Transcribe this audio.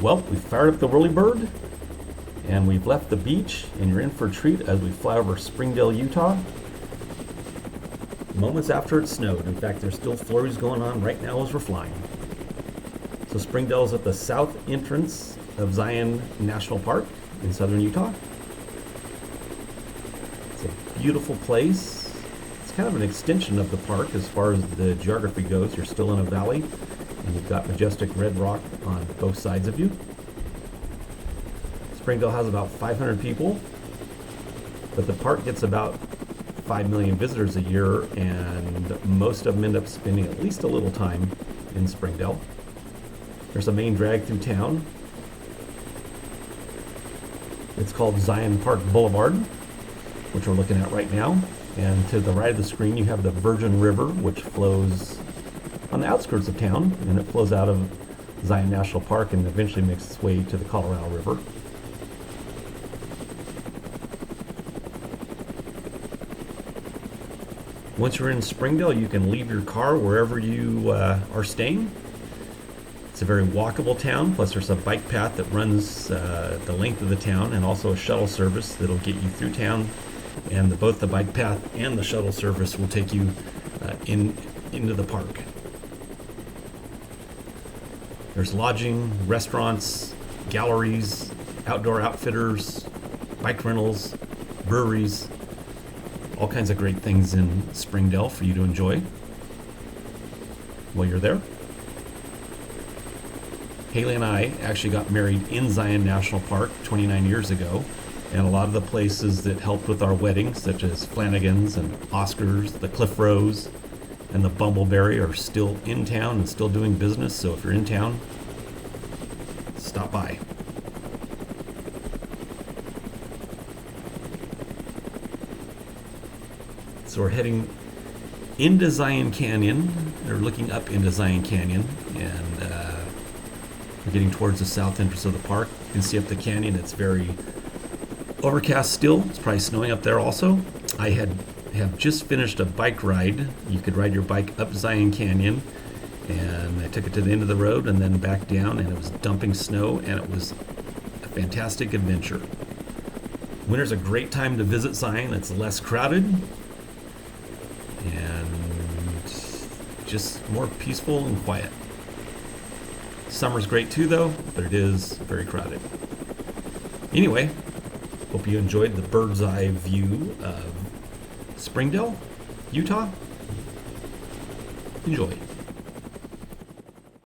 Well, we fired up the whirlybird and we've left the beach, and you're in for a treat as we fly over Springdale, Utah. Moments after it snowed. In fact, there's still flurries going on right now as we're flying. So Springdale is at the south entrance of Zion National Park in southern Utah. It's a beautiful place. It's kind of an extension of the park as far as the geography goes. You're still in a valley, and you've got majestic red rock on both sides of you. Springdale has about 500 people, but the park gets about 5 million visitors a year, and most of them end up spending at least a little time in Springdale. There's a main drag through town. It's called Zion Park Boulevard, which we're looking at right now. And to the right of the screen, you have the Virgin River, which flows on the outskirts of town, and it flows out of Zion National Park and eventually makes its way to the Colorado River. Once you're in Springdale, you can leave your car wherever you are staying. It's a very walkable town, plus there's a bike path that runs the length of the town, and also a shuttle service that'll get you through town. And both the bike path and the shuttle service will take you into the park. There's lodging, restaurants, galleries, outdoor outfitters, bike rentals, breweries, all kinds of great things in Springdale for you to enjoy while you're there. Haley and I actually got married in Zion National Park 29 years ago, and a lot of the places that helped with our wedding, such as Flanagan's and Oscar's, the Cliff Rose, and the Bumbleberry, are still in town and still doing business. So if you're in town, stop by. So we're heading into Zion Canyon, or looking up into Zion Canyon, and we're getting towards the south entrance of the park. You can see up the canyon. It's very overcast still. It's probably snowing up there also. I have just finished a bike ride. You could ride your bike up Zion Canyon, and I took it to the end of the road and then back down, and it was dumping snow, and it was a fantastic adventure. Winter's a great time to visit Zion. It's less crowded and just more peaceful and quiet. Summer's great too, though, but it is very crowded. Anyway, hope you enjoyed the bird's eye view of Springdale, Utah. Enjoy.